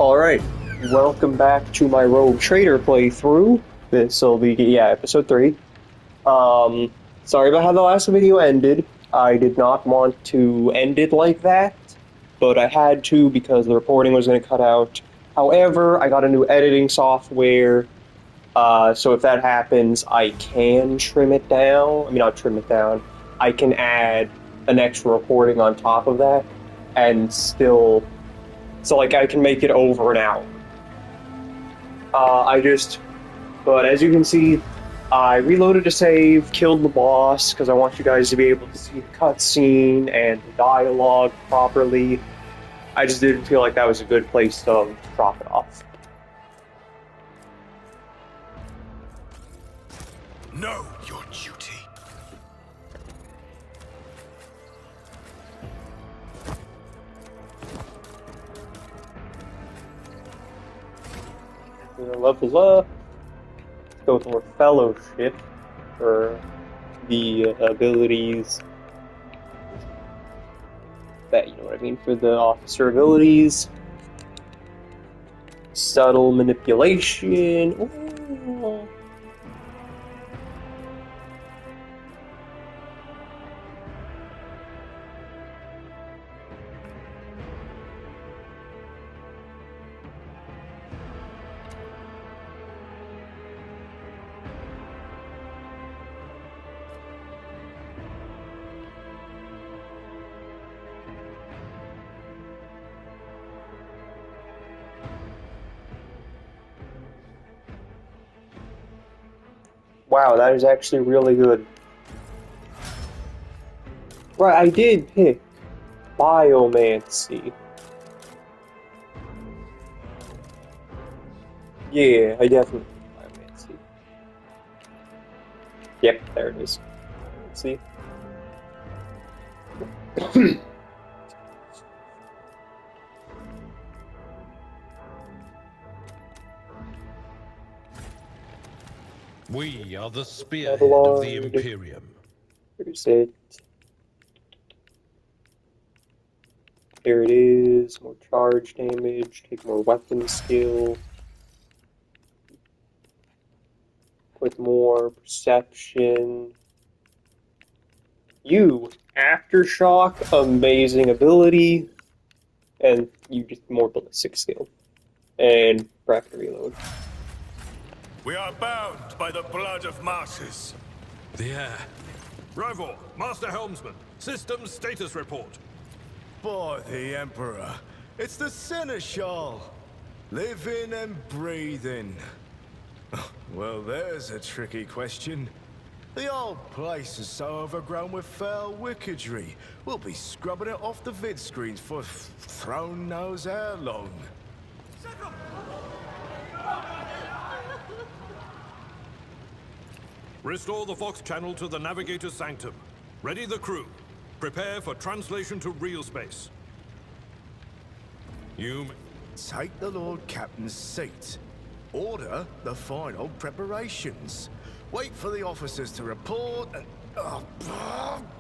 Alright, welcome back to my Rouge Trader playthrough. This will be, episode 3. Sorry about how the last video ended. I did not want to end it like that, but I had to because the recording was going to cut out. However, I got a new editing software, so if that happens, I can trim it down. I mean, not trim it down. I can add an extra recording on top of that, and still... So, like, I can make it over an hour. But as you can see, I reloaded a save, killed the boss, because I want you guys to be able to see the cutscene and the dialogue properly. I just didn't feel like that was a good place to drop it off. Know your duty. Level up. Let's go with more fellowship for the abilities. That, you know what I mean, for the officer abilities. Subtle manipulation. Ooh. Wow, that is actually really good. Right, I did pick Biomancy. Yeah, I definitely picked Biomancy. Yep, there it is. Let's see. We are the spearhead of the Imperium. Here's it. There it is. More charge damage. Take more weapon skill. With more perception. You, Aftershock, amazing ability. And you get more ballistic skill. And rapid reload. We are bound by the blood of martyrs. Yeah. Rival, Master Helmsman, system status report. By the Emperor, it's the Seneschal. Living and breathing. Well, there's a tricky question. The old place is so overgrown with foul wickedry, we'll be scrubbing it off the vid screens for throne knows how long. Restore the Fox channel to the Navigator's Sanctum. Ready the crew. Prepare for translation to real space. You... Take the Lord Captain's seat. Order the final preparations. Wait for the officers to report and...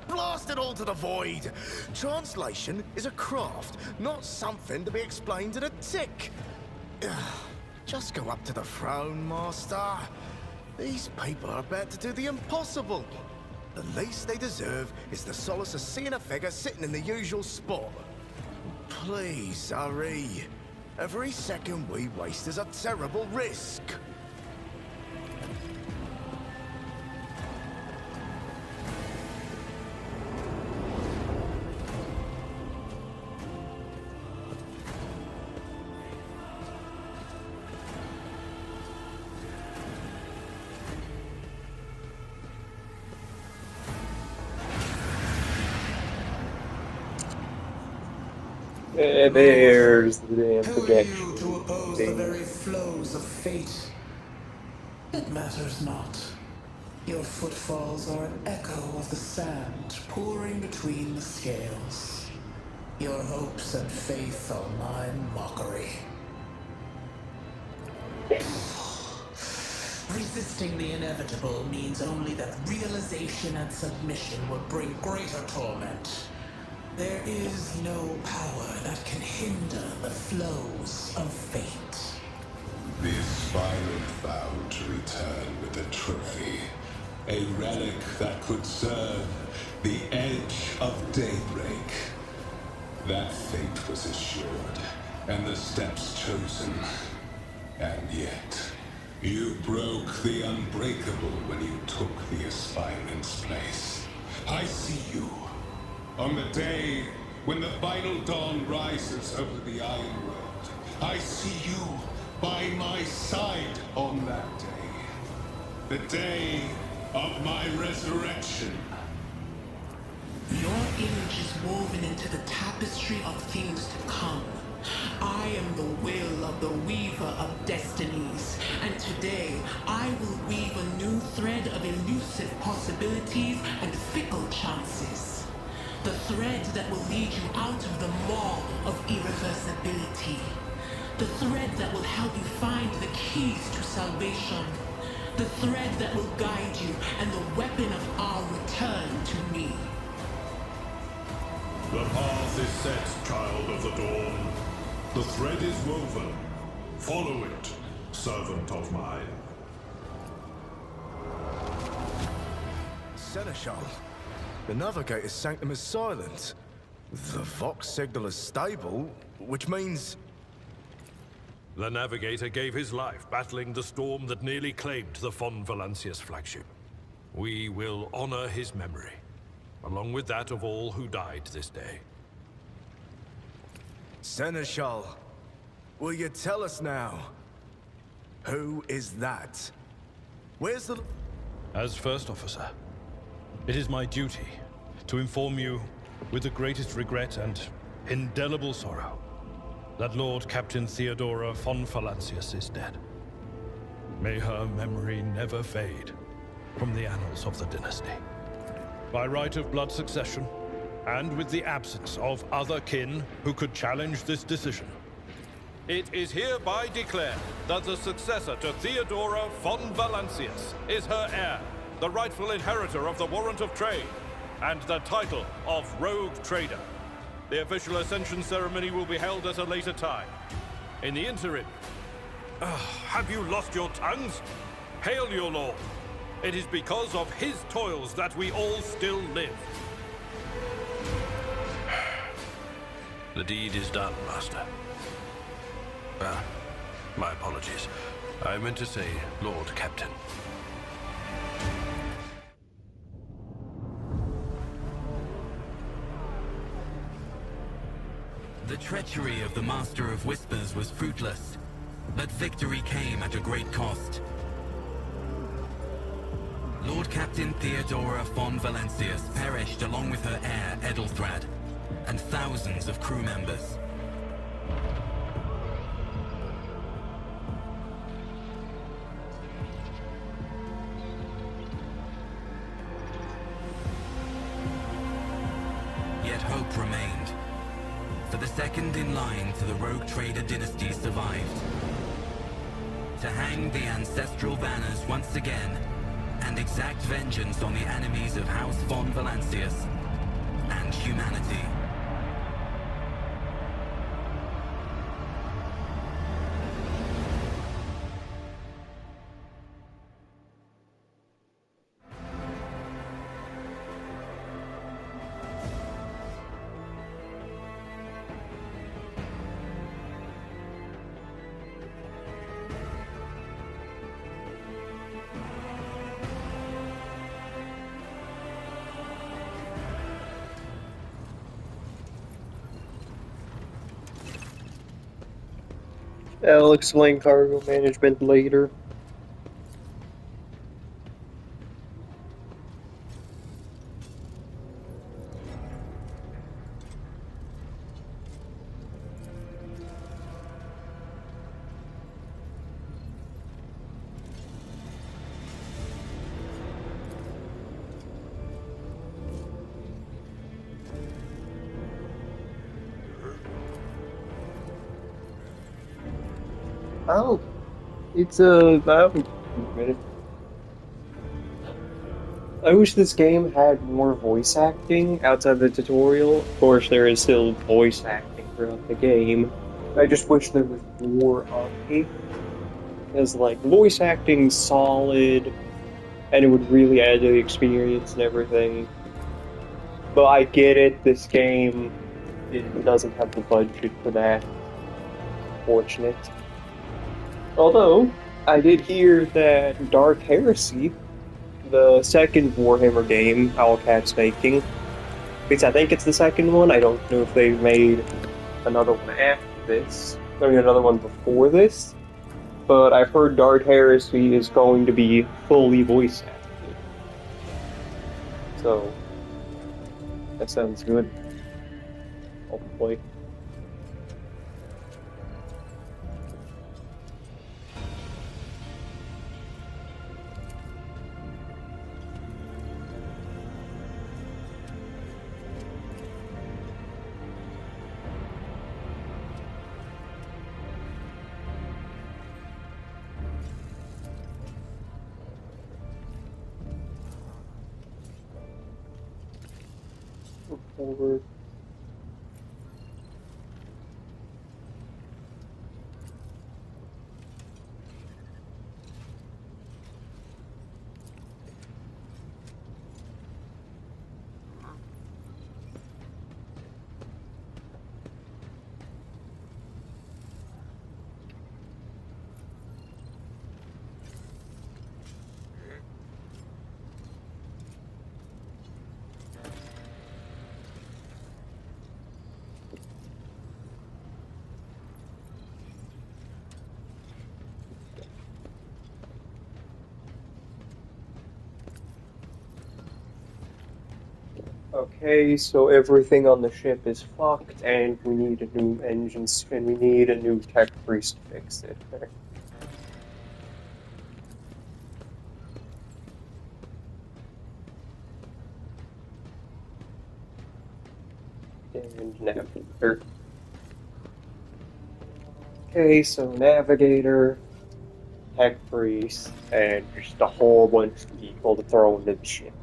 blast it all to the void! Translation is a craft, not something to be explained in a tick. Just go up to the throne, Master. These people are about to do the impossible. The least they deserve is the solace of seeing a figure sitting in the usual spot. Please, hurry. Every second we waste is a terrible risk. There's the damn Who are projection. you to oppose the very flows of fate? It matters not. Your footfalls are an echo of the sand pouring between the scales. Your hopes and faith are my mockery. Resisting the inevitable means only that realization and submission will bring greater torment. There is no power that can hinder the flows of fate. The aspirant vowed to return with a trophy. A relic that could serve the edge of daybreak. That fate was assured, and the steps chosen. And yet, you broke the unbreakable when you took the aspirant's place. I see you. On the day when the final dawn rises over the Iron World, I see you by my side on that day. The day of my resurrection. Your image is woven into the tapestry of things to come. I am the will of the weaver of destinies, and today I will weave a new thread of elusive possibilities and fickle chances. The thread that will lead you out of the maw of irreversibility. The thread that will help you find the keys to salvation. The thread that will guide you and the weapon of our return to me. The path is set, child of the dawn. The thread is woven. Follow it, servant of mine. Seneschal, the Navigator's sanctum is silent. The Vox signal is stable, which means... The Navigator gave his life battling the storm that nearly claimed the Von Valancius flagship. We will honor his memory, along with that of all who died this day. Seneschal, will you tell us now? Who is that? Where's the... As First Officer, it is my duty to inform you, with the greatest regret and indelible sorrow, that Lord Captain Theodora von Valancius is dead. May her memory never fade from the annals of the dynasty. By right of blood succession, and with the absence of other kin who could challenge this decision, it is hereby declared that the successor to Theodora von Valancius is her heir, the rightful inheritor of the warrant of trade, and the title of Rouge Trader. The official ascension ceremony will be held at a later time. In the interim, have you lost your tongues? Hail your lord. It is because of his toils that we all still live. The deed is done, Master. My apologies. I meant to say Lord Captain. The treachery of the Master of Whispers was fruitless, but victory came at a great cost. Lord Captain Theodora von Valancius perished along with her heir, Edelthrad, and thousands of crew members. Yet hope remained. For the second in line to the Rogue Trader dynasty survived. To hang the ancestral banners once again, and exact vengeance on the enemies of House von Valancius and humanity. I'll explain cargo management later. Oh, it's a minute. I wish this game had more voice acting outside the tutorial. Of course, there is still voice acting throughout the game. I just wish there was more of it. Because, like, voice acting's solid, and it would really add to the experience and everything. But I get it, this game, it doesn't have the budget for that. Fortunate. Although, I did hear that Dark Heresy, the second Warhammer game Owlcat's making, at least I think it's the second one, I don't know if they've made another one after this, I mean another one before this, but I've heard Dark Heresy is going to be fully voice acted. So, that sounds good. Hopefully. Forward. Okay, so everything on the ship is fucked, and we need a new engine, and we need a new tech priest to fix it. And navigator. Okay, so navigator, tech priest, and just a whole bunch of people to throw into the ship.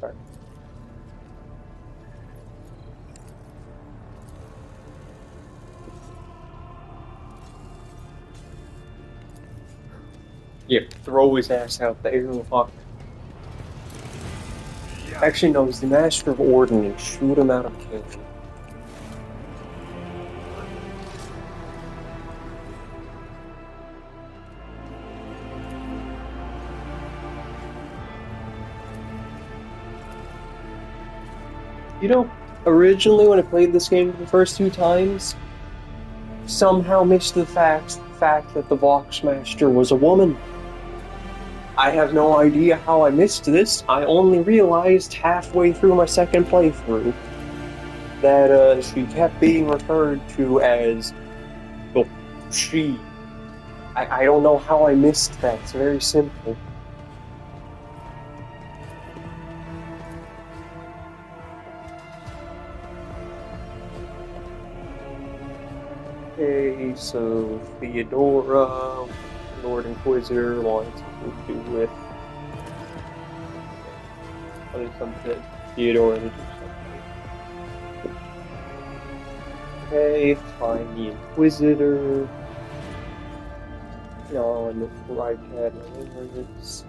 Yep, throw his ass out there, fuck. Actually, no, he's the master of ordnance. Shoot him out of cannon. You know, originally when I played this game the first 2 times, somehow missed the fact that the Voxmaster was a woman. I have no idea how I missed this. I only realized halfway through my second playthrough that she kept being referred to as, well, she. I don't know how I missed that. It's very simple. Okay, so Theodora, Lord Inquisitor, wanted to do with something. Theodora to do something. Okay, find the Inquisitor. On the right hand alerts.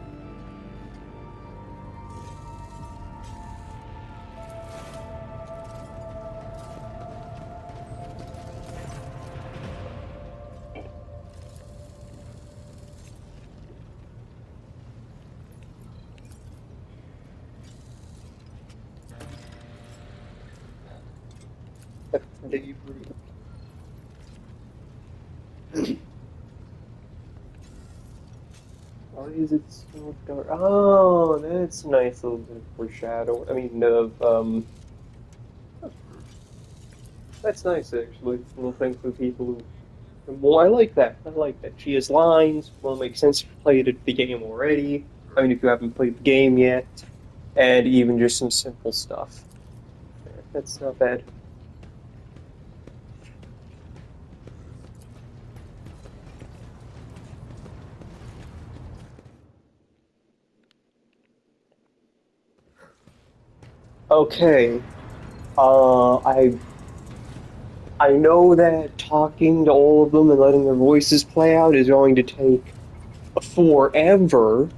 Why is it so dark? Oh, that's a nice little bit of foreshadow. I mean, that's nice actually. Little thing for people who. Well, I like that. I like that. She has lines. Well, it makes sense if you played the game already. I mean, if you haven't played the game yet, and even just some simple stuff. That's not bad. Okay. I know that talking to all of them and letting their voices play out is going to take forever.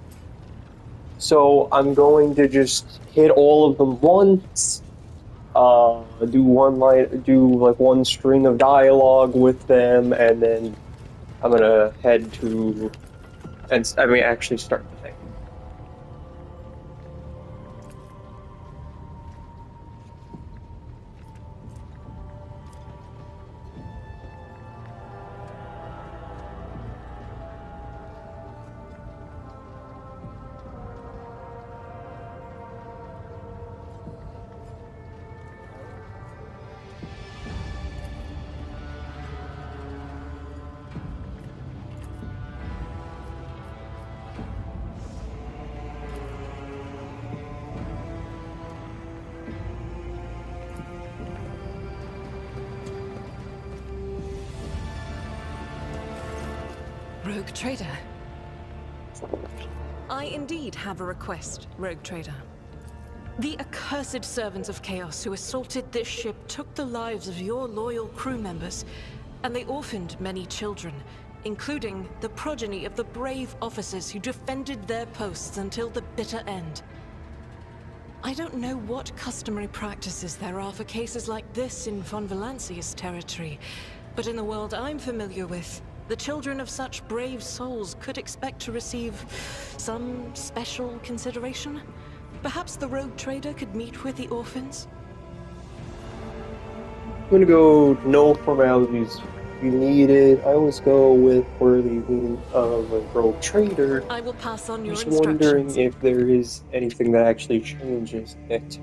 So I'm going to just hit all of them once. Do one string of dialogue with them, and then I'm gonna head to, and actually start the thing. Rogue Trader. I indeed have a request, Rogue Trader. The accursed servants of Chaos who assaulted this ship took the lives of your loyal crew members, and they orphaned many children, including the progeny of the brave officers who defended their posts until the bitter end. I don't know what customary practices there are for cases like this in Von Valancius territory, but in the world I'm familiar with, the children of such brave souls could expect to receive some special consideration. Perhaps the Rogue Trader could meet with the orphans? I'm gonna go no formalities if you need it. I always go with worthy meaning of a Rogue Trader. I will pass on your Just instructions. wondering if there is anything that actually changes it.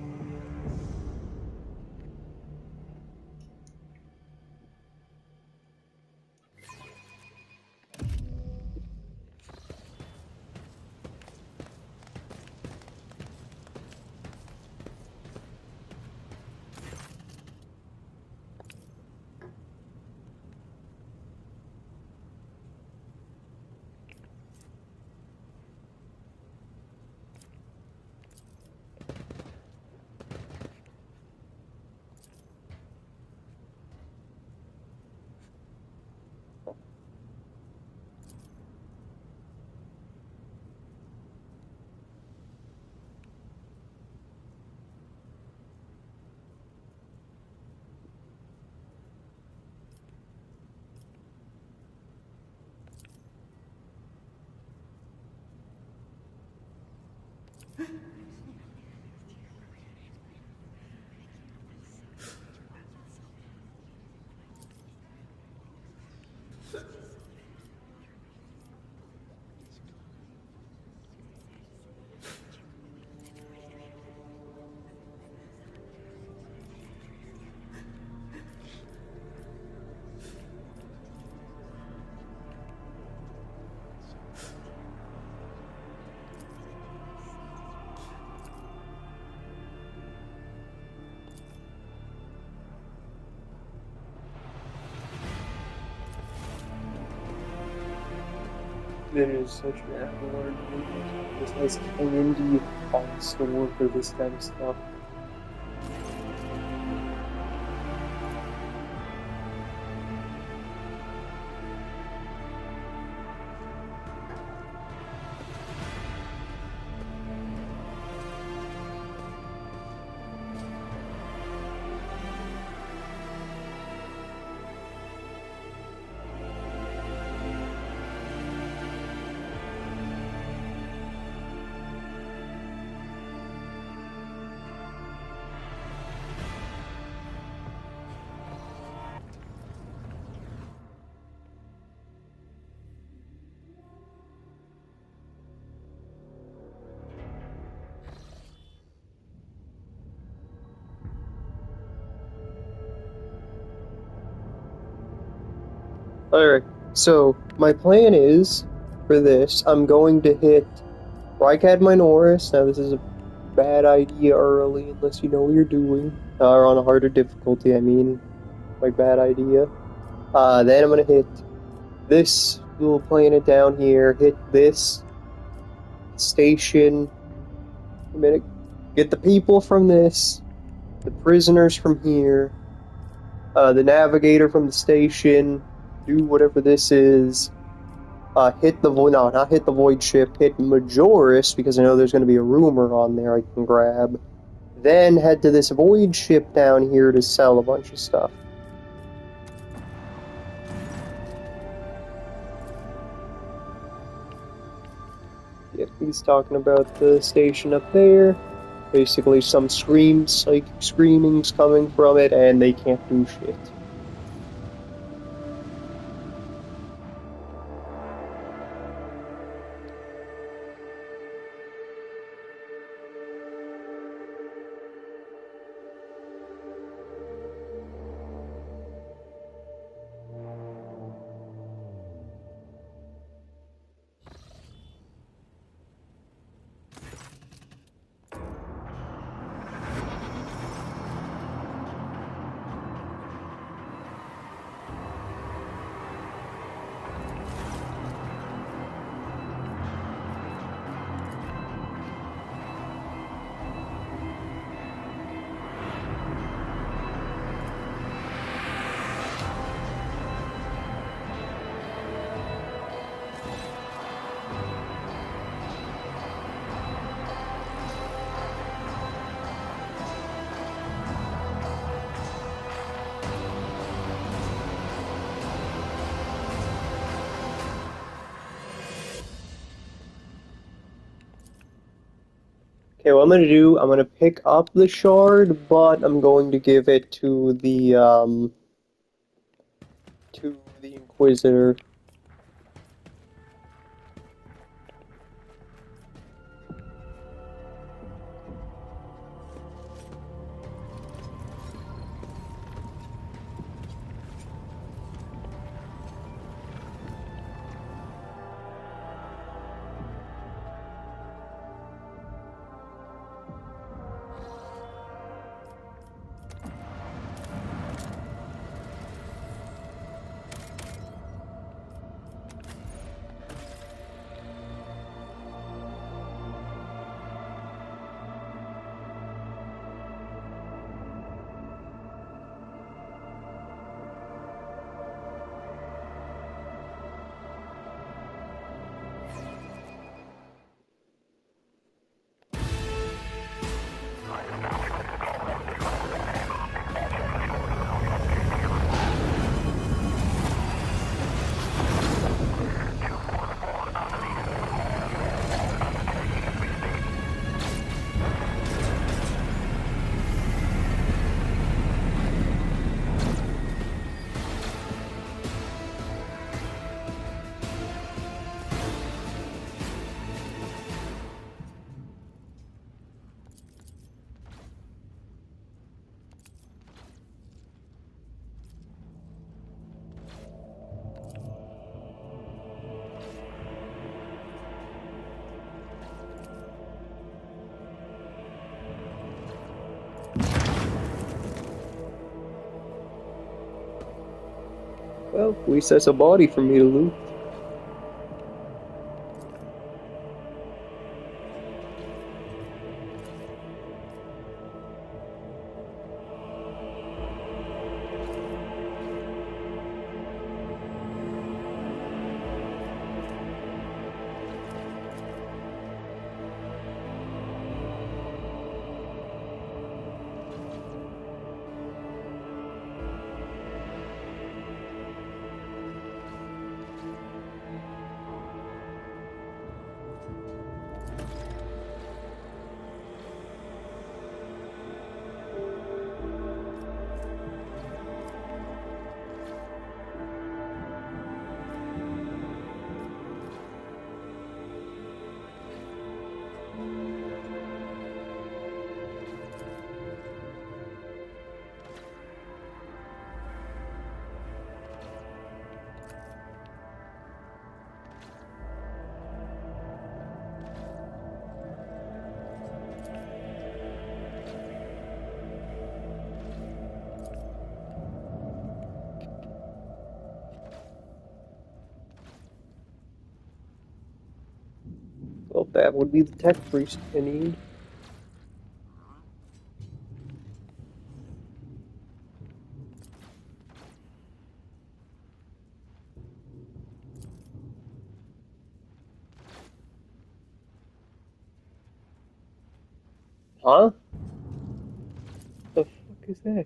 There is such an avalanche. This has candy on store for this kind of stuff. Alright, so my plan is, for this, I'm going to hit Rykad Minoris. Now this is a bad idea early, unless you know what you're doing. Or on a harder difficulty, I mean. Like, bad idea. Then I'm gonna hit this little planet down here, hit this station. A minute. Get the people from this, the prisoners from here, the navigator from the station, do whatever this is, hit the void, no, not hit the void ship, hit Majoris, because I know there's going to be a rumor on there I can grab, then head to this void ship down here to sell a bunch of stuff. Yep, he's talking about the station up there. Basically, some psychic screamings coming from it, and they can't do shit. Okay, what I'm gonna do, I'm gonna pick up the shard, but I'm going to give it to the Inquisitor. Well, at least that's a body for me to loot. Well, that would be the tech priest I need. Huh? The fuck is that?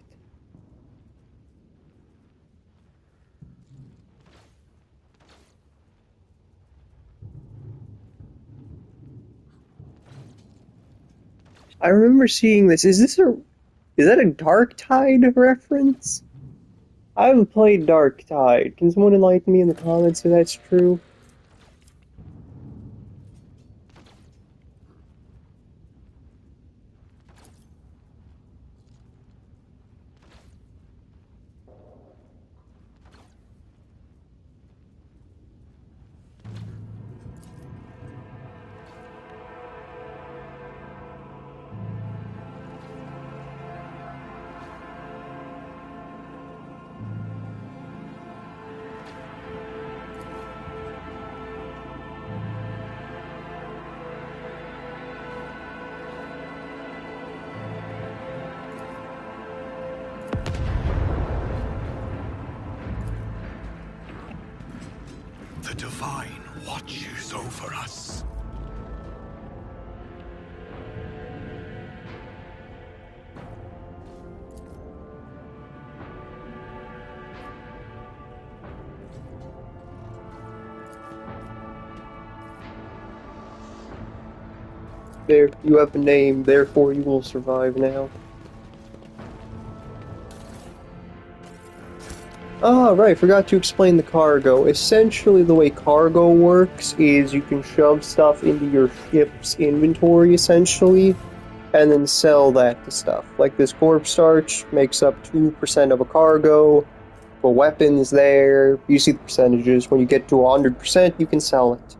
I remember seeing this. Is that a Dark Tide reference? I haven't played Dark Tide. Can someone enlighten me in the comments if that's true? The Divine watches over us. There, you have a name, therefore you will survive now. Oh, right, forgot to explain the cargo. Essentially, the way cargo works is you can shove stuff into your ship's inventory, essentially, and then sell that to stuff. Like this corpse starch makes up 2% of a cargo, for weapons there, you see the percentages. When you get to 100%, you can sell it.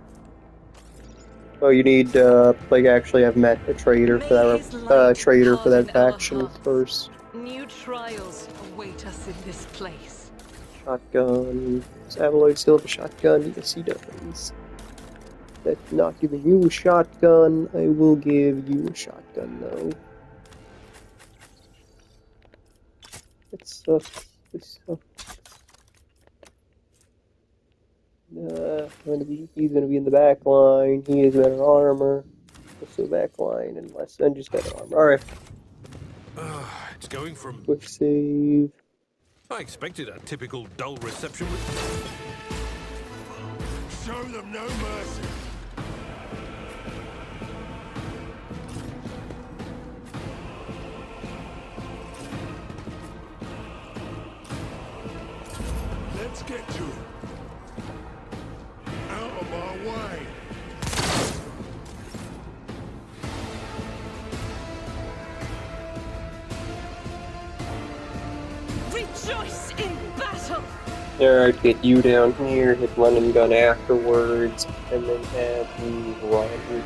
So you need, actually have met a trader for that faction first. New trials await us in this place. Shotgun. Does Abaloid still have a shotgun? Yes, he does. That's not giving you a shotgun. I will give you a shotgun, though. It sucks. This sucks. He's gonna be in the back line. He has better armor. Also back line and less than just better armor. Alright. It's going from... Quick save. I expected a typical dull reception with... Show them no mercy. Let's get to it. Out of our way. Rejoice in battle! Alright, get you down here, hit run and gun afterwards, and then have me run and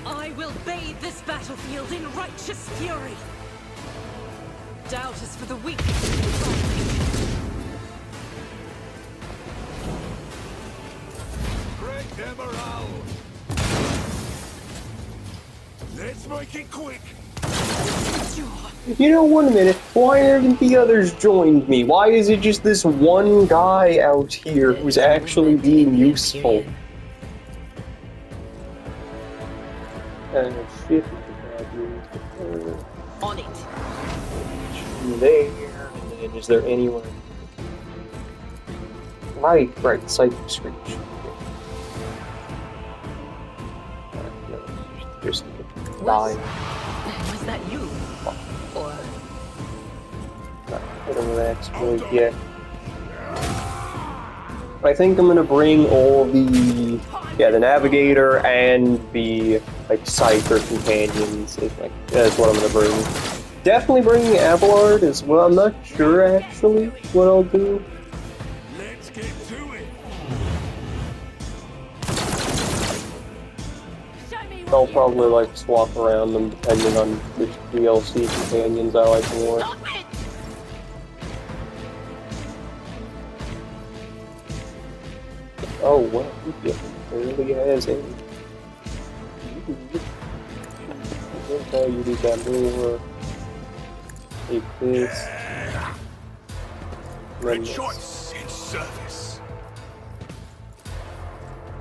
I will bathe this battlefield in righteous fury. Doubt is for the weak. Break their morale. Let's make it quick. You know, 1 minute, why haven't the others joined me? Why is it just this one guy out here who's actually being useful? Shit. On it. There, and then is there anyone? Right, Psychic Screech. Just die. Was that you? Or... I don't know the exploit yet. I think I'm gonna bring all the Navigator and the Scyther companions. That's what I'm gonna bring. Definitely bringing Abelard as well. I'm not sure actually what I'll do. Let's get to it. I'll probably swap around them depending on which DLC companions I like more. Oh well, he really has a. I'll tell you do that more. Take this. then this. Rejoice in service.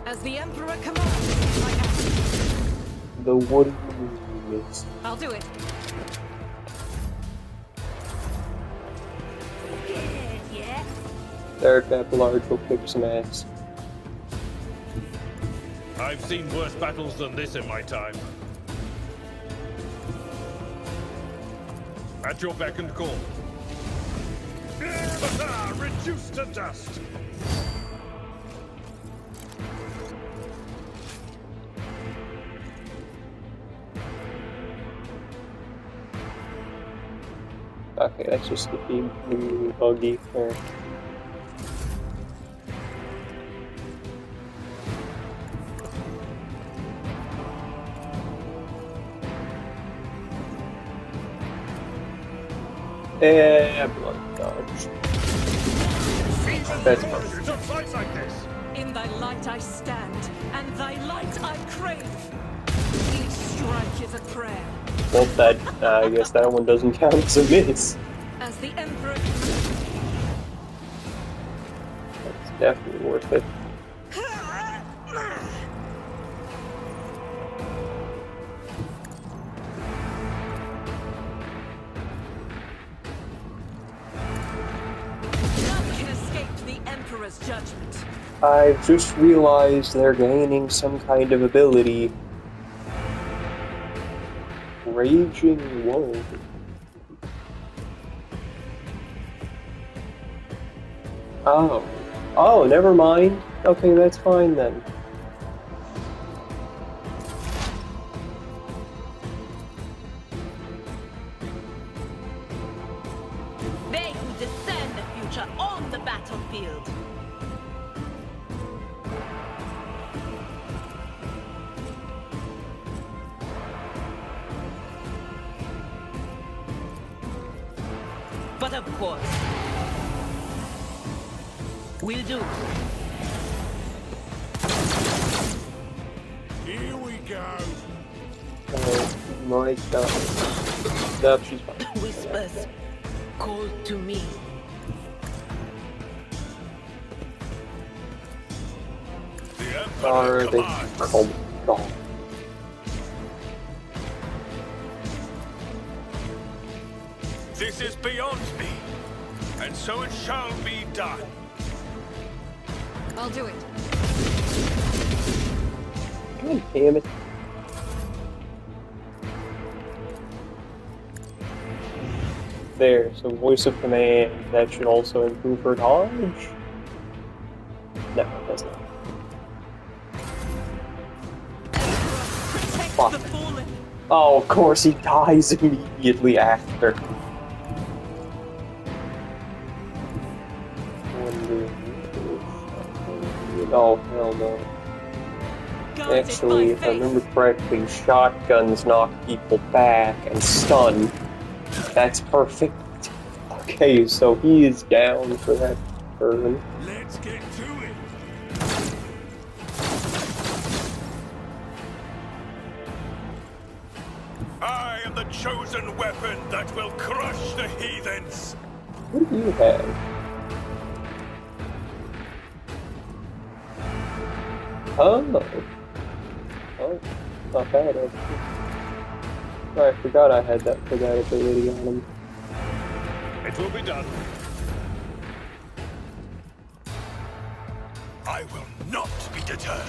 As the Emperor commands, I act. The wooden units. I'll do it. Yeah. Derek Large will kick some ass. I've seen worse battles than this in my time. At your beck and call. Reduced to dust. Okay, that's just the big buggy there. Blood dodge. That's perfect. Don't fight like this. In thy light I stand, and thy light I crave. Each strike is a prayer. Well, that, I guess that one doesn't count as a miss. As the Emperor... That's definitely worth it. None can escape the Emperor's judgment. I've just realized they're gaining some kind of ability. Raging Woe. Oh. Oh, never mind. Okay, that's fine then. They who discern the future on the battlefield. But of course, we'll do. Here we go. Oh my god. No, she's fine. Whispers call to me. The Are Emperor they commands. called gone? This is beyond me, and so it shall be done. I'll do it. God damn it. There, so voice of command, that should also improve her dodge? No, it does not. Protect Fuck. the fallen. Oh, of course, he dies immediately after. Oh, hell no. Guided Actually, by if I faith. remember correctly, shotguns knock people back and stun. That's perfect. Okay, so he is down for that turn. Let's get to it. I am the chosen weapon that will crush the heathens. What do you have? Oh. Oh, not bad, actually. Oh, I forgot I had that for that ability on him. It will be done. I will not be deterred.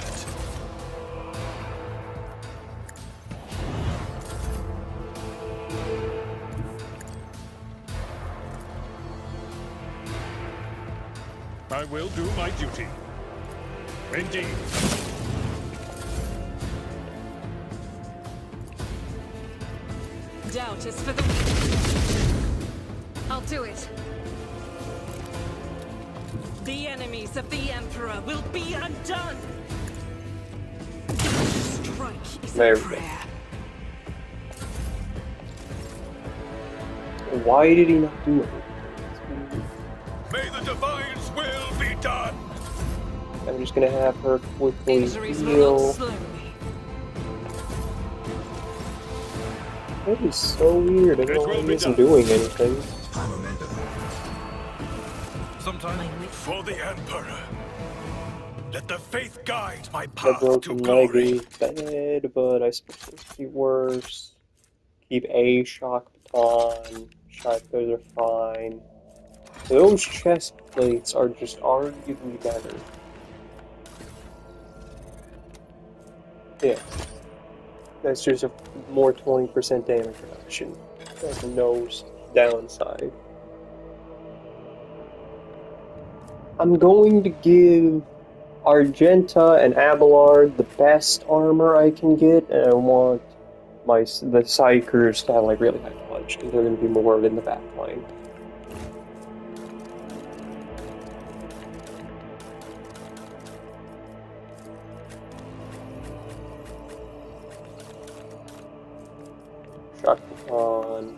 I will do my duty. Indeed. Doubt is for the weak. I'll do it. The enemies of the Emperor will be undone. Strike is There a we go. prayer. Why did he not do it? May the divine's will be done. I'm just gonna have her quickly Injuries will not heal. slow me. That is so weird. I It don't know will why be he isn't done. doing anything. Sometime. For the Emperor. Let the faith guide my The path to broken leg glory. is bad, but I suppose it could be worse. Keep a shock baton. Shock those are fine. Those chest plates are just arguably better. Yeah. That's just a more 20% damage reduction. That's no downside. I'm going to give Argenta and Abelard the best armor I can get, and I want the Psychers to have like really high punch, because they're going to be more in the back line. Shock baton.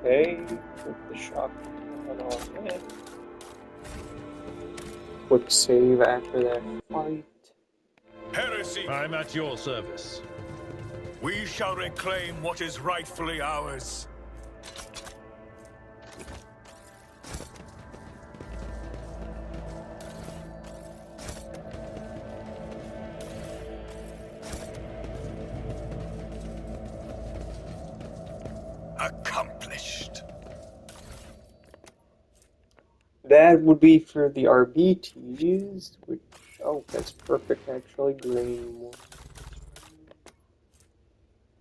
Okay, put the shock baton on that. Quick save after that fight. Heresy! I'm at your service. We shall reclaim what is rightfully ours. Accomplished. That would be for the Arbites, which, oh, that's perfect actually, green one.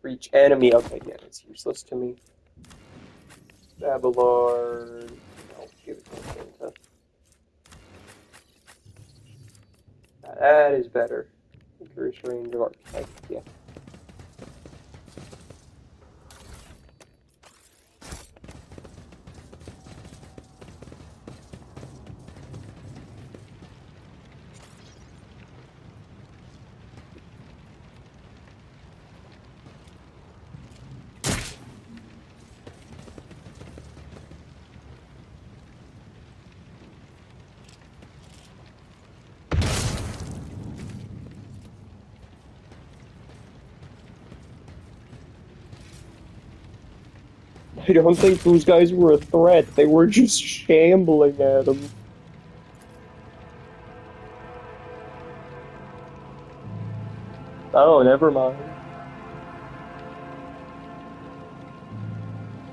Reach enemy, okay, yeah, that's useless to me. Abelard, I'll give it to Argenta. That is better. Increase range of archetype, yeah. I don't think those guys were a threat. They were just shambling at him. Oh, never mind.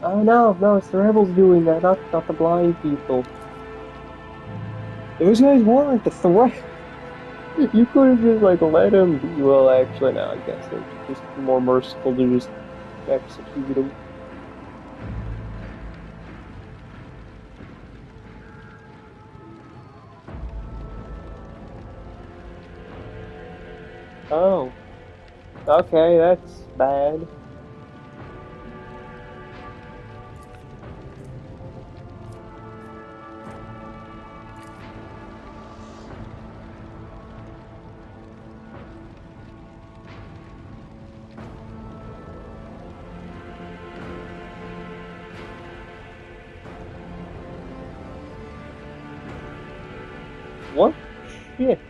Oh no, it's the rebels doing that, not the blind people. Those guys weren't a threat. You could have just like let them be. Well, actually, no, I guess it's just more merciful to just execute them. Oh. Okay, that's bad. What? Shit.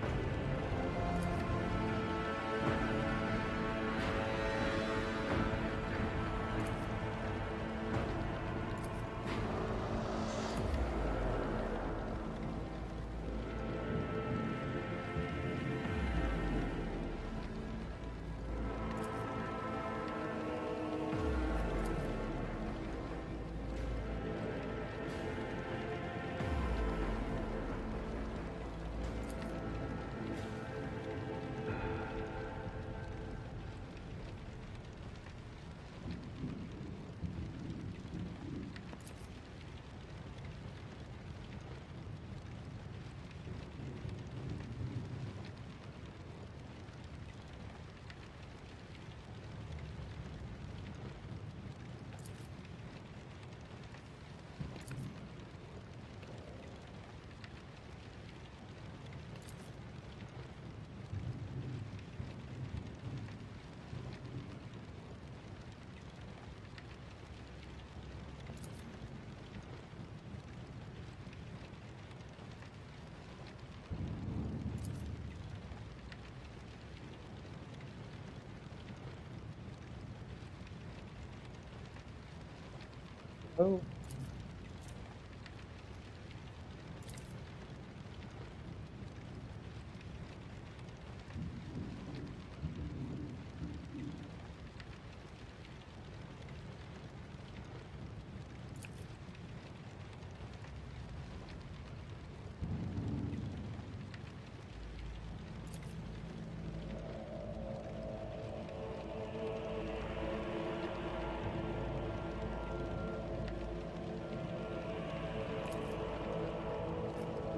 Oh.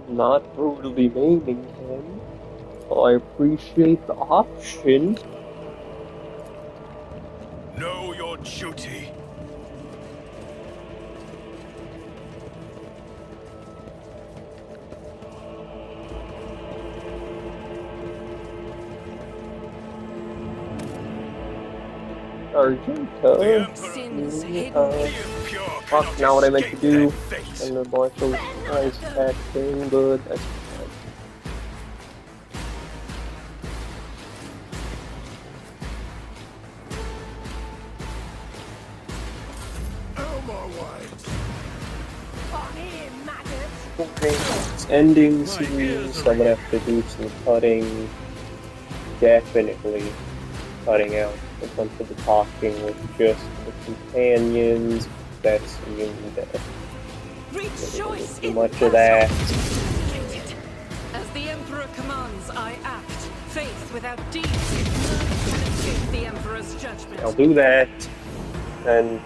Not brutally maiming him. Well, I appreciate the option. Know your duty. Argento. Sins hidden. Fuck, now what I meant to do. And the martial ice pack thing, but that's fine. Okay, it's ending soon, so I'm gonna have to do some cutting. Definitely cutting out a bunch of the talking with just the companions. That's Rejoice too in much of that. As the Emperor commands, I act. Faith without deeds can escape the Emperor's judgment. I'll do that, and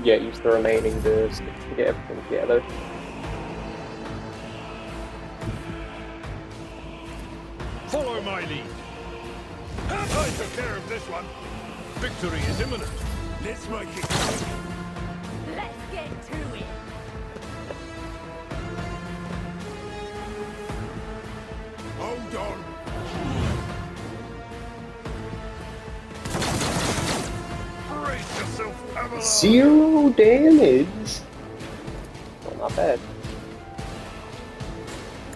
yeah, use the remaining discs to get everything together. Follow my lead. I took care of this one. Victory is imminent. Let's make it. Let's get to it. Hold on. Brace yourself, Avalon. 0 damage. Well, not bad.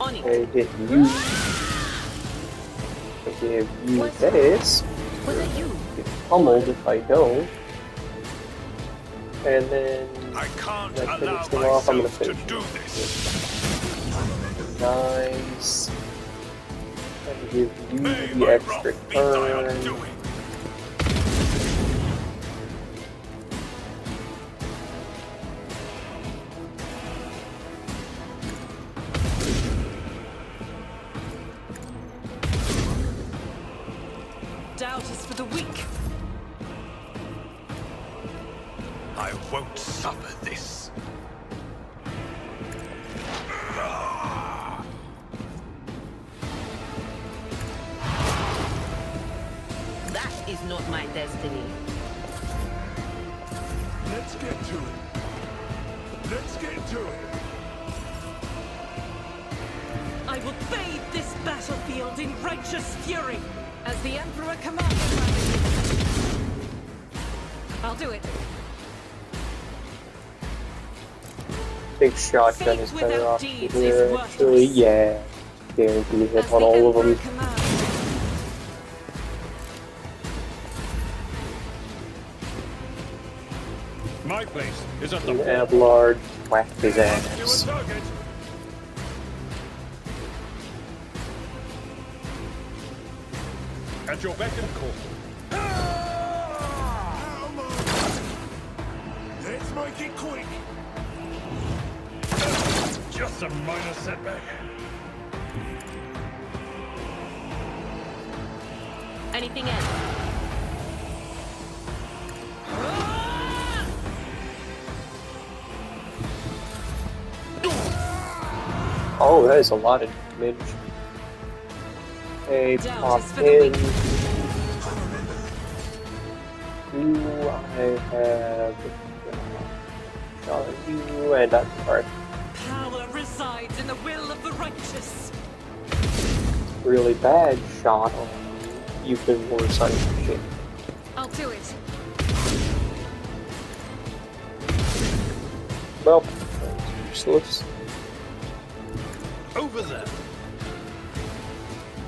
On it. I hit you. I give you this. Was it you? Get pummeled if I don't. And then I can't when I allow finish them off, I'm gonna myself to finish do them. this. Nice. And give you May the my extra wrath be thy turn. undoing. Doubt is for the weak. I won't suffer this. That is not my destiny. Let's get to it. Let's get to it. I will bathe this battlefield in righteous fury. As the Emperor commands, I'll do it. Big shotgun is better off here, actually. Yeah. Guarantee hit on all of them. My place is at the And wall. Abelard whacked his You a ass. target. At your beck and call. Let's make it quick. Just a minor setback. Anything else? Oh, that is a lot of damage. Hey, Doubt pop is for the in. weak. Do I have shot at you? And that's part. Power resides in the will of the righteous. Really bad shot on you. You've been worse on your shit. I'll do it. Well, that's useless. Over there.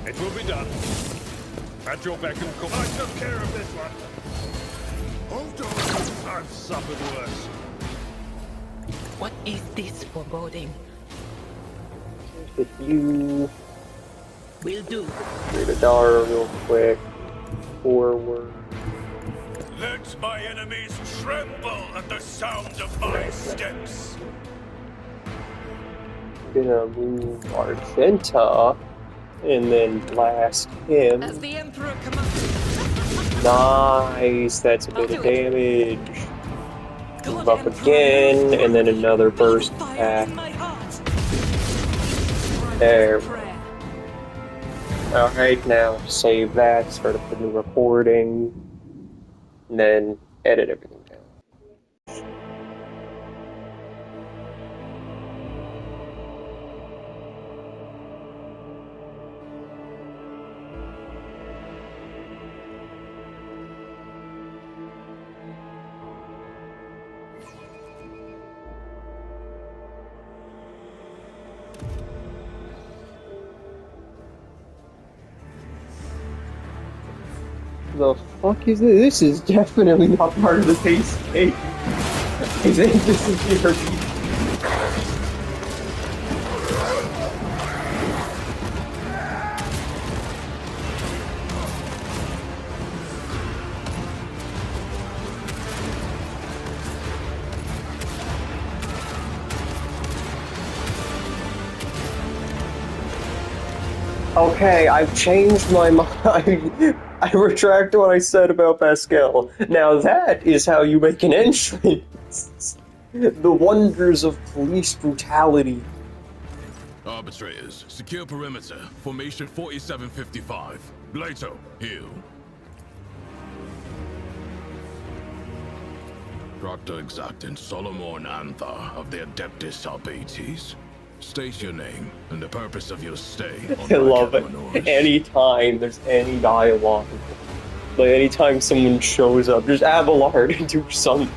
It will be done. At your beck and call. I took care of this one. Hold on. I've suffered worse. What is this foreboding? Hit you. Will do. Radar real quick. Forward. Let my enemies tremble at the sound of my steps. Gonna move Argenta and then blast him. As the Emperor commands. Nice, that's a bit of damage. Move up again, and then another burst attack. There. Alright, now save that, start up the new recording, and then edit everything down. The fuck is this? This is definitely not part of the base game. I think this is the Okay, I've changed my mind. I retract what I said about Pascal. Now that is how you make an entrance. The wonders of police brutality. Arbitrators, secure perimeter. Formation 4755. Glato, heal. Proctor Exact and Solomon Antha of the Adeptus Arbites. State your name and the purpose of your stay on I love it. Manors. Anytime there's any dialogue, like anytime someone shows up, just Abelard and do something.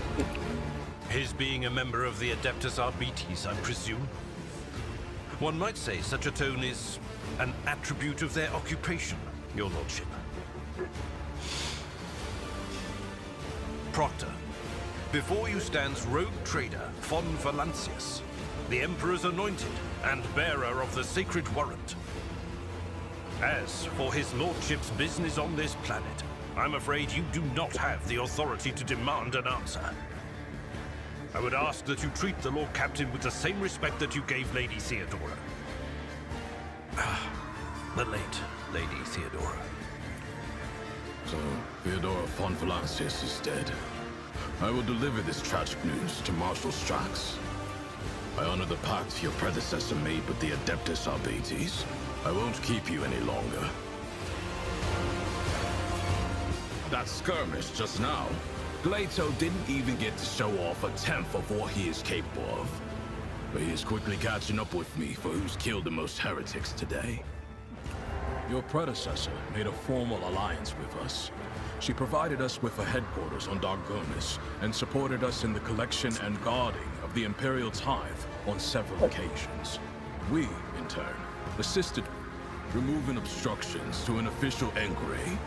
His being a member of the Adeptus Arbites, I presume? One might say such a tone is an attribute of their occupation, your lordship. Proctor, before you stands Rogue Trader von Valancius, the Emperor's anointed and bearer of the sacred warrant. As for his lordship's business on this planet, I'm afraid you do not have the authority to demand an answer. I would ask that you treat the Lord Captain with the same respect that you gave Lady Theodora. The late Lady Theodora. So, Theodora von Valancius is dead. I will deliver this tragic news to Marshal Strax. I honor the pact your predecessor made with the Adeptus Arbites. I won't keep you any longer. That skirmish just now, Glato didn't even get to show off a tenth of what he is capable of. But he is quickly catching up with me for who's killed the most heretics today. Your predecessor made a formal alliance with us. She provided us with a headquarters on Dargonis and supported us in the collection and guarding of the Imperial tithe on several occasions. We, in turn, assisted removing obstructions to an official inquiry.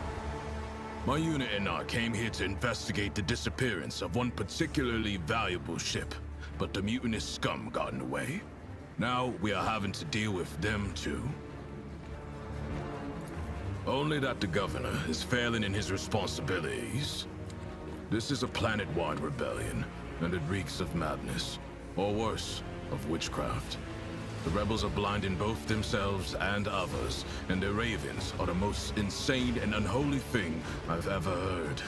My unit and I came here to investigate the disappearance of one particularly valuable ship, but the mutinous scum got in the way. Now we are having to deal with them too. Only that the governor is failing in his responsibilities. This is a planet-wide rebellion, and it reeks of madness, or worse, of witchcraft. The rebels are blinding both themselves and others, and their ravens are the most insane and unholy thing I've ever heard.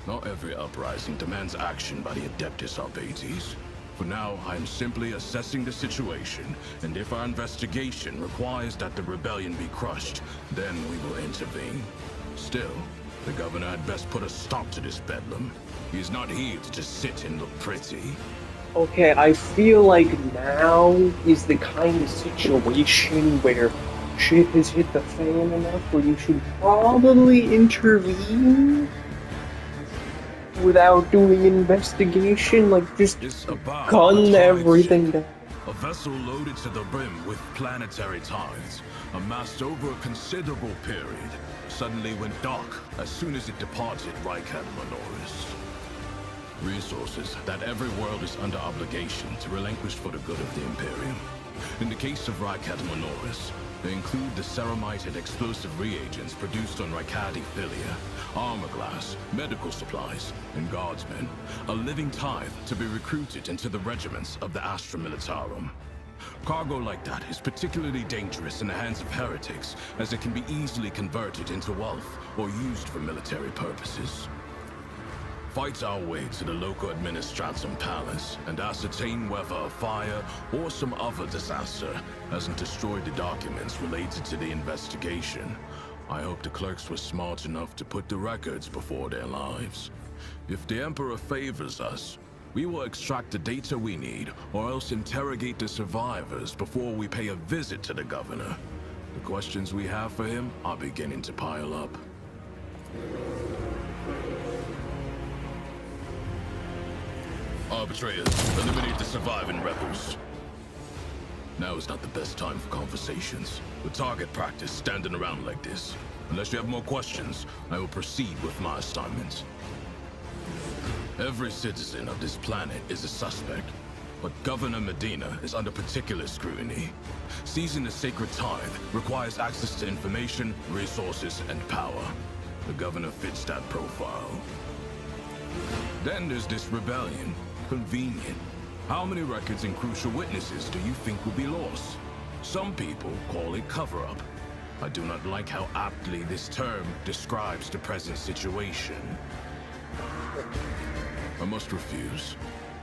Not every uprising demands action by the Adeptus Arbites. For now, I am simply assessing the situation, and if our investigation requires that the rebellion be crushed, then we will intervene. Still, the governor had best put a stop to this bedlam. He's not here to just sit and look pretty. Okay, I feel like now is the kind of situation where shit has hit the fan enough where you should probably intervene without doing investigation, like just gun everything down. A vessel loaded to the brim with planetary tithes, amassed over a considerable period, suddenly went dark as soon as it departed Reichad Manoris. Resources that every world is under obligation to relinquish for the good of the Imperium. In the case of Rycat Minoris, they include the ceramite and explosive reagents produced on Rykadi Philia, armor glass, medical supplies, and guardsmen, a living tithe to be recruited into the regiments of the Astra Militarum. Cargo like that is particularly dangerous in the hands of heretics, as it can be easily converted into wealth or used for military purposes. Fight our way to the local administratum palace and ascertain whether a fire or some other disaster hasn't destroyed the documents related to the investigation. I hope the clerks were smart enough to put the records before their lives. If the Emperor favors us, we will extract the data we need, or else interrogate the survivors before we pay a visit to the governor. The questions we have for him are beginning to pile up. Arbitrators, eliminate the surviving rebels. Now is not the best time for conversations. With target practice standing around like this. Unless you have more questions, I will proceed with my assignment. Every citizen of this planet is a suspect, but Governor Medina is under particular scrutiny. Seizing the sacred tithe requires access to information, resources, and power. The governor fits that profile. Then there's this rebellion. Convenient. How many records and crucial witnesses do you think will be lost? Some people call it cover-up. I do not like how aptly this term describes the present situation. I must refuse.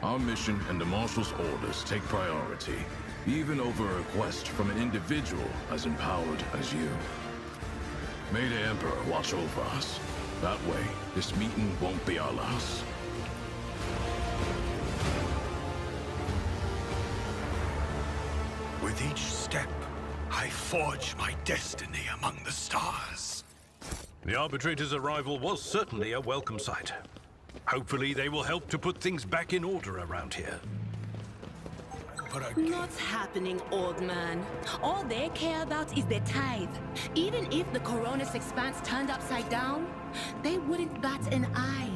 Our mission and the Marshal's orders take priority, even over a request from an individual as empowered as you. May the Emperor watch over us. That way, this meeting won't be our last. With each step, I forge my destiny among the stars. The Arbitrator's arrival was certainly a welcome sight. Hopefully they will help to put things back in order around here. What's happening, old man? All they care about is their tithe. Even if the Coronis Expanse turned upside down, they wouldn't bat an eye.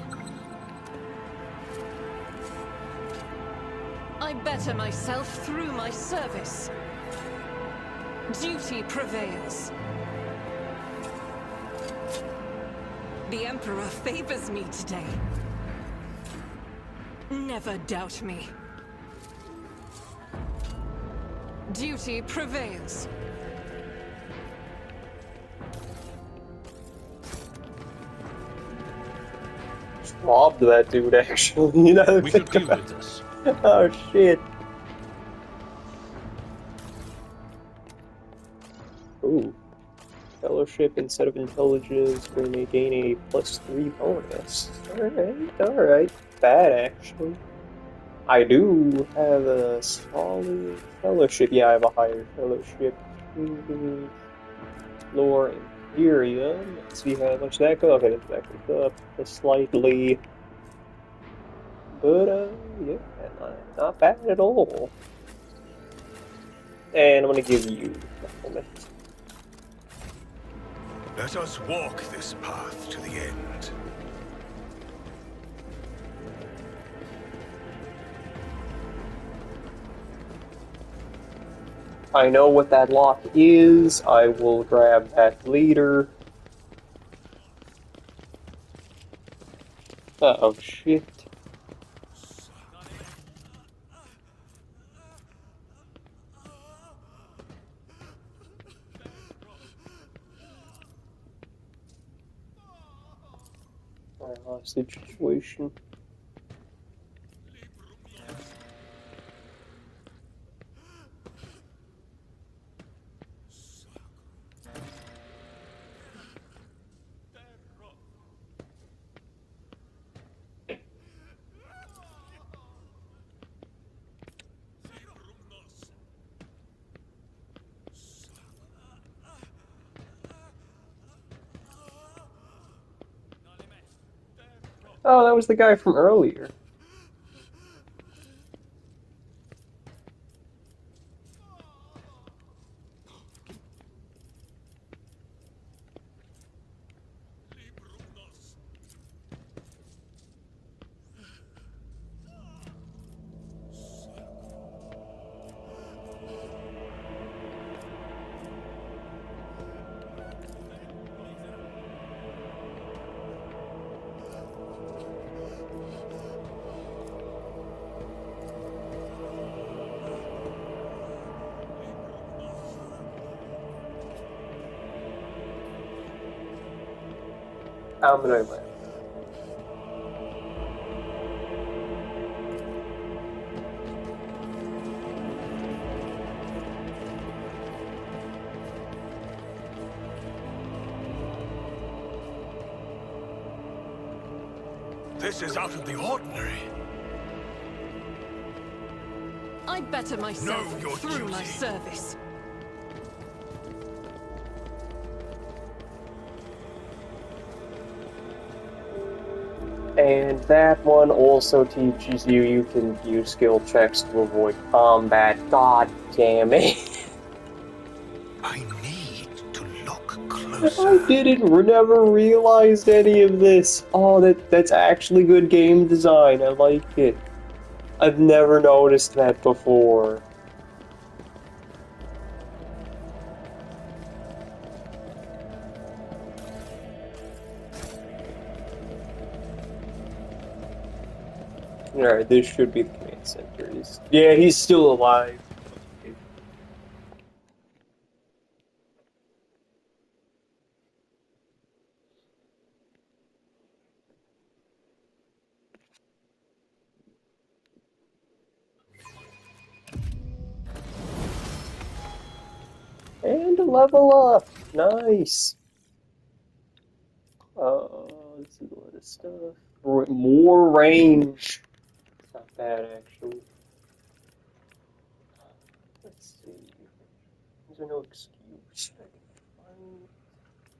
I better myself through my service. Duty prevails. The Emperor favors me today. Never doubt me. Duty prevails. Just robbed that dude, actually. You know, We should deal with this. Oh shit. Ooh. Fellowship instead of intelligence, we may gain a +3 bonus. Alright. Bad, actually. I do have a solid fellowship. Yeah, I have a higher fellowship. Lore Imperium. Let's see how much that goes. Okay, that goes up slightly. But, yeah, not bad at all. And I'm gonna give you a moment. Let us walk this path to the end. I know what that lock is. I will grab that leader. Oh shit. Hostage situation. Oh, that was the guy from earlier. I'm gonna laugh. This is out of the ordinary. I better myself Know your through my duty. service. And that one also teaches you can use skill checks to avoid combat. God damn it. I need to look I closer. never realized any of this. Oh, that's actually good game design. I like it. I've never noticed that before. Alright, this should be the command center. Yeah, he's still alive. And a level up! Nice! This is a lot of stuff. More range! It's not bad, actually. Let's see. There's no excuse.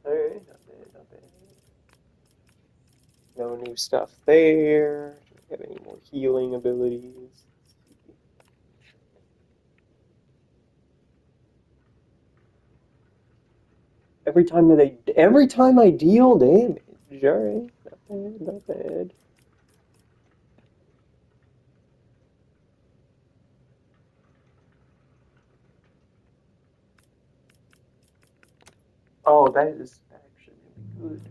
Alright, not bad, not bad. No new stuff there. Do we have any more healing abilities? Every time I deal damage. Alright, not bad, not bad. Oh, that is actually really good.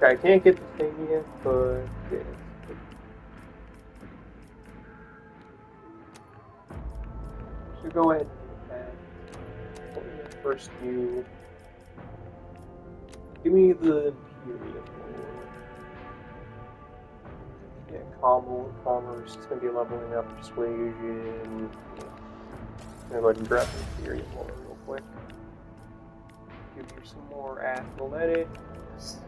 I can't get the thing yet, but yeah. So go ahead and get that. First you give me the period. Yeah, commerce. It's gonna be leveling up persuasion. Yeah. I'm gonna go ahead and grab the period real quick. Give you some more athletics.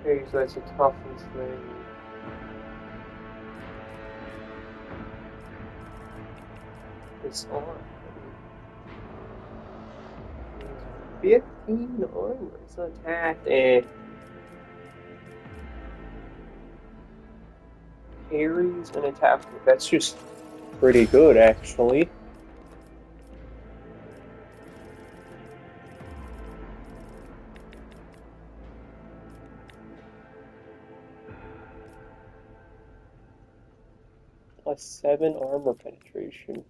Okay, so that's a toughness thing. This arm. 15 armor. It's not attacked. Parries and attack. That's just pretty good, actually. Plus 7 armor penetration.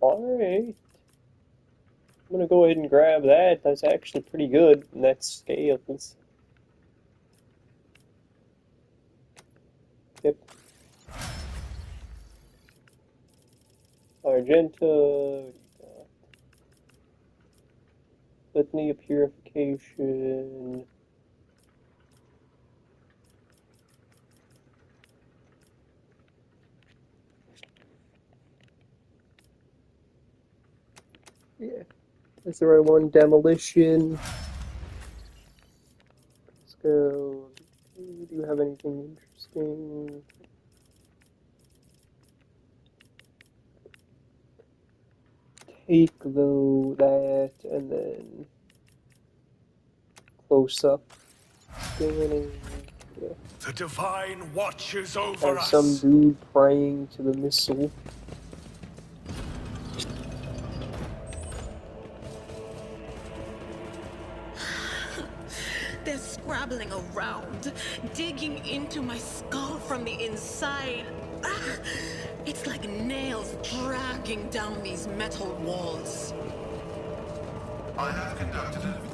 Alright. I'm gonna go ahead and grab that. That's actually pretty good. And that's scales. Yep. Argenta. Litany of Purification. Yeah, that's the right one. Demolition. Let's go. Do you have anything interesting? Take though that and then close up scanning. Yeah. The divine watches over Have us. some dude praying to the missile. They're scrabbling around, digging into my skull from the inside. Ah, it's like nails dragging down these metal walls. I have conducted a...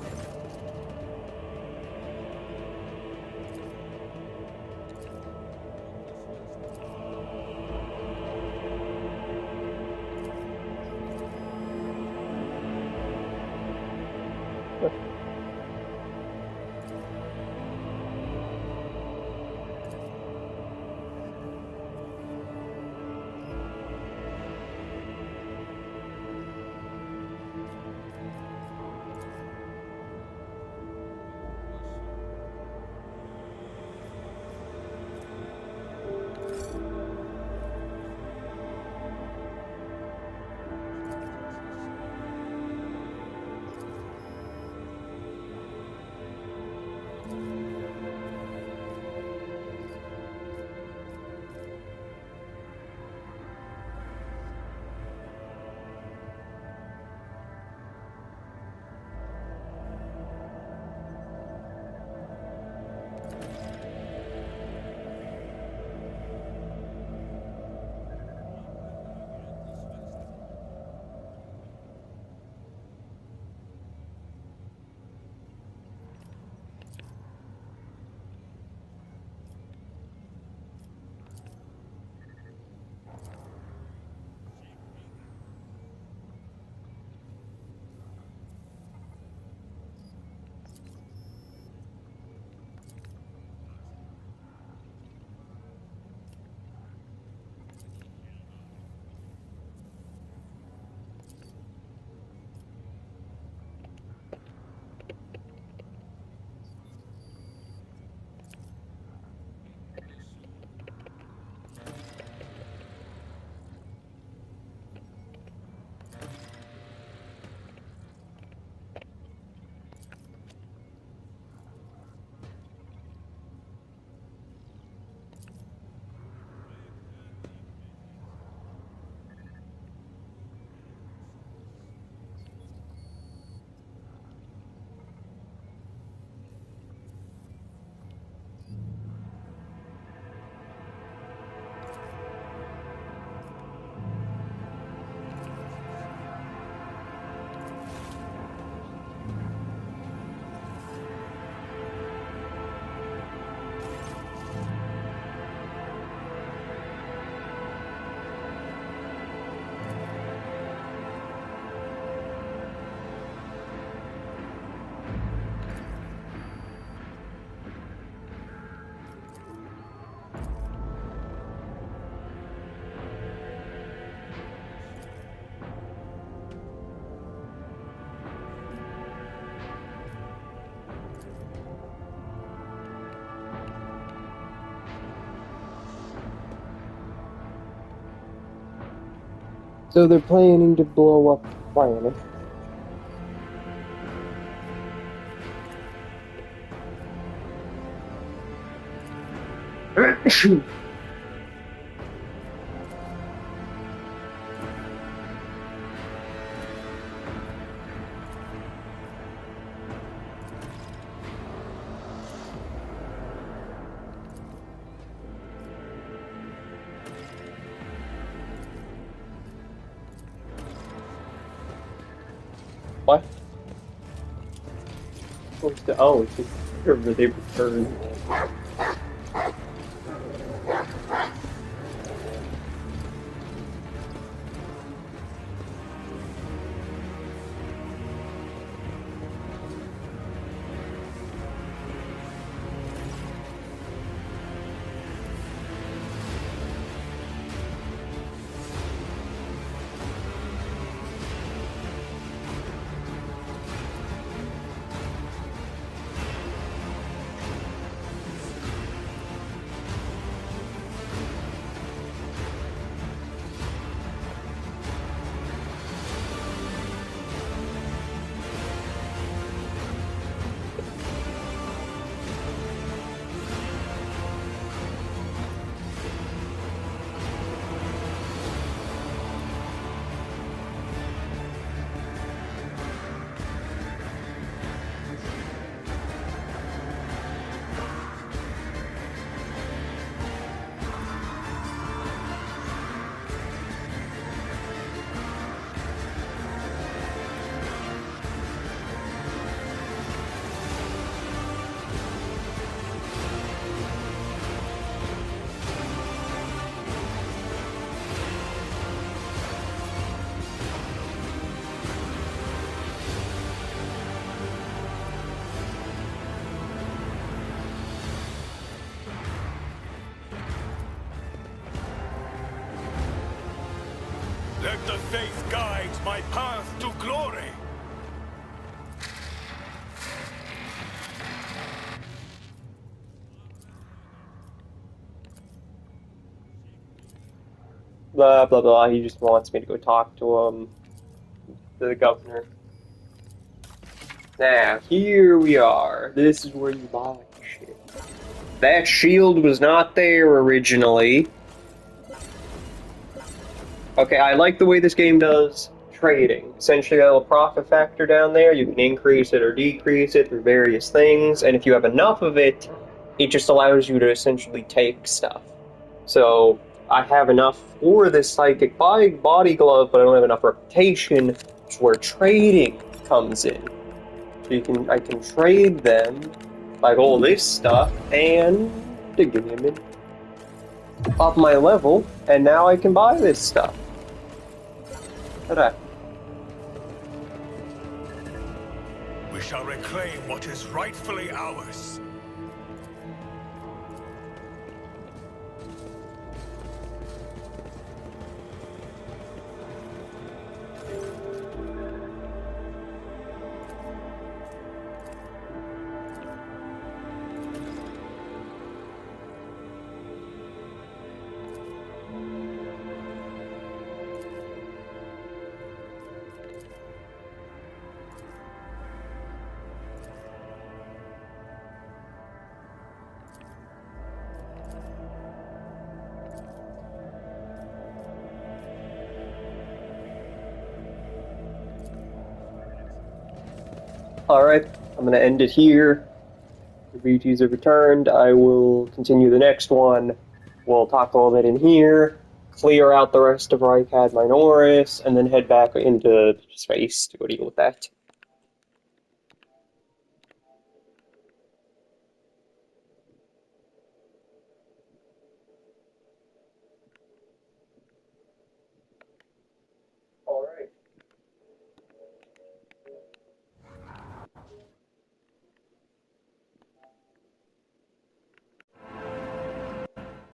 So they're planning to blow up the planet. What? What's the, oh, it's just where they returned. faith guides my path to glory. Blah, blah, blah. He just wants me to go talk to the governor. Now, here we are. This is where you buy shit. That shield was not there originally. Okay, I like the way this game does trading. Essentially, a little profit factor down there. You can increase it or decrease it through various things, and if you have enough of it, it just allows you to essentially take stuff. So, I have enough for this psychic body glove, but I don't have enough reputation, which is where trading comes in. So I can trade them, like all this stuff, and give me a minute, up my level, and now I can buy this stuff. Ta-da. We shall reclaim what is rightfully ours. Alright, I'm going to end it here. The BGs have returned. I will continue the next one. We'll talk a little bit in here, clear out the rest of Reichad Minoris, and then head back into space to go deal with that.